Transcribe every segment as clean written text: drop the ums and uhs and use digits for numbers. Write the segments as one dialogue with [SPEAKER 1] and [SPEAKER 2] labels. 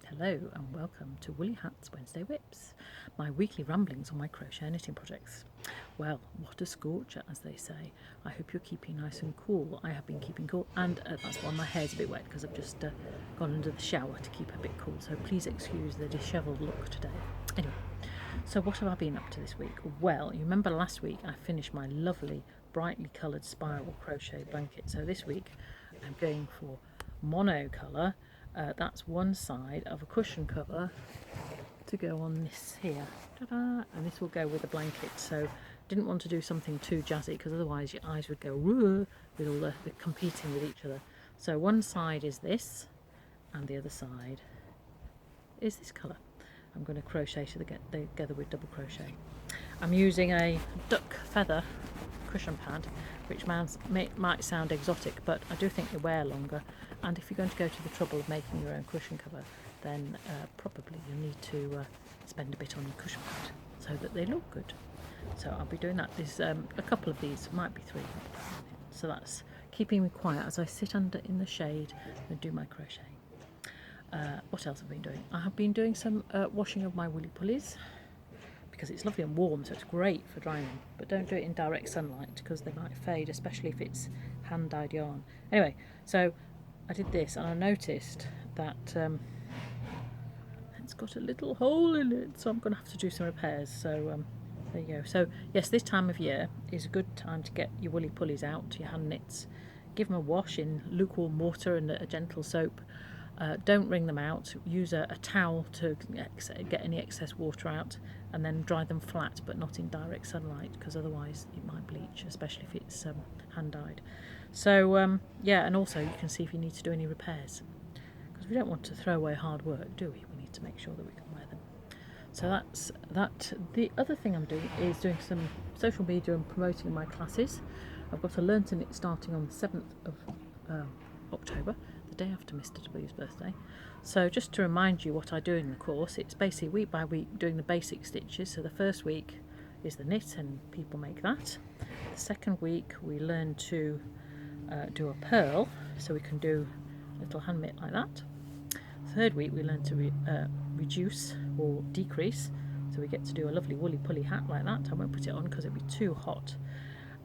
[SPEAKER 1] Hello and welcome to Woolly Hats Wednesday Whips, my weekly ramblings on my crochet knitting projects. Well, what a scorcher, as they say. I hope you're keeping nice and cool. I have been keeping cool, and that's why my hair's a bit wet because I've just gone under the shower to keep a bit cool. So please excuse the dishevelled look today. Anyway, so what have I been up to this week? Well, you remember last week I finished my lovely brightly coloured spiral crochet blanket. So this week I'm going for monocolour. That's one side of a cushion cover to go on this here. Ta-da! And this will go with the blanket. So didn't want to do something too jazzy because otherwise your eyes would go woo with all the competing with each other. So one side is this and the other side is this colour. I'm going to crochet together with double crochet. I'm using a duck feather cushion pad, which might sound exotic, but I do think they wear longer, and if you're going to go to the trouble of making your own cushion cover, then probably you'll need to spend a bit on your cushion pad so that they look good. So I'll be doing that. There's a couple of these, might be three, so that's keeping me quiet as I sit under in the shade and do my crocheting. What else have I been doing? I have been doing some washing of my woolly pulleys, because it's lovely and warm, so it's great for drying them, but don't do it in direct sunlight because they might fade, especially if it's hand-dyed yarn. Anyway, so I did this and I noticed that it's got a little hole in it, so I'm going to have to do some repairs. So there you go. So yes, this time of year is a good time to get your woolly pulleys out, your hand knits, give them a wash in lukewarm water and a gentle soap. Don't wring them out. Use a towel to get any excess water out, and then dry them flat, but not in direct sunlight, because otherwise it might bleach, especially if it's hand dyed. So yeah, and also you can see if you need to do any repairs, because we don't want to throw away hard work, do we? We need to make sure that we can wear them. So that's that. The other thing I'm doing is doing some social media and promoting my classes. I've got a Learn to Knit starting on the 7th of October, the day after Mr. W's birthday. So just to remind you what I do in the course, it's basically week by week doing the basic stitches. So the first week is the knit and people make that. The second week we learn to do a purl, so we can do a little hand knit like that. Third week we learn to reduce or decrease, so we get to do a lovely woolly pulley hat like that. I won't put it on because it'd be too hot.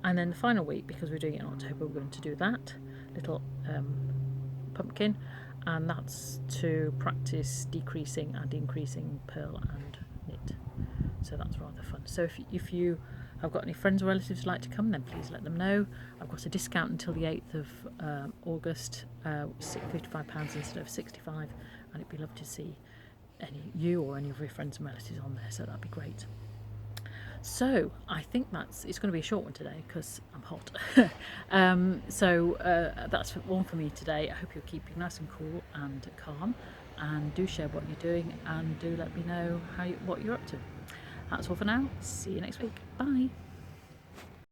[SPEAKER 1] And then the final week, because we're doing it in October, we're going to do that little pumpkin, and that's to practice decreasing and increasing purl and knit. So that's rather fun. So if you have got any friends or relatives who'd like to come, then please let them know. I've got a discount until the 8th of August, £55 instead of £65, and it'd be lovely to see you or any of your friends and relatives on there, so that'd be great. So I think it's going to be a short one today because I'm hot. So that's all for me today. I hope you're keeping nice and cool and calm, and do share what you're doing, and do let me know what you're up to. That's all for now. See you next week. Bye.